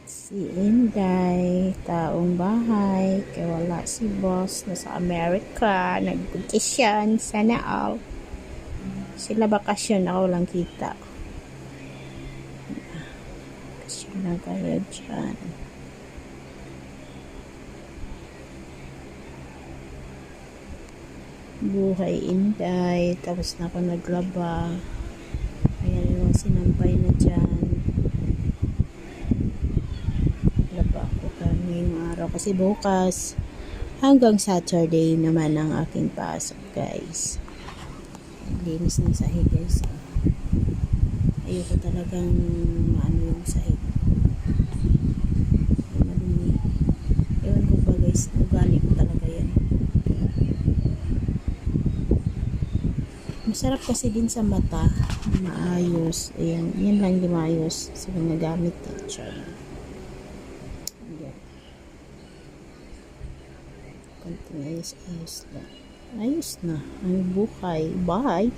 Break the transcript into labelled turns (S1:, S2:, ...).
S1: Si Inday, taong bahay, kaya wala si boss, nasa Amerika, nag-vacation, sana all. Sila bakasyon, ako lang kita. Bakasyon lang kayo dyan. Buhay Inday, tapos na ako naglaba. Ayan yung sinampay na dyan. Laba ako kaming araw kasi bukas hanggang Saturday naman ang aking pasok, guys. Linis ng sahig, guys. Ayoko talagang maano yung sahig. Malumi. Ewan ko ba, guys, ugali ko talaga yan. Masarap kasi din sa mata. Maayos. Ayan. Yan lang di maayos sa mga gamit. Ayan. Konting ayos-ayos lang. Ayos na. Ang buhay. Bye!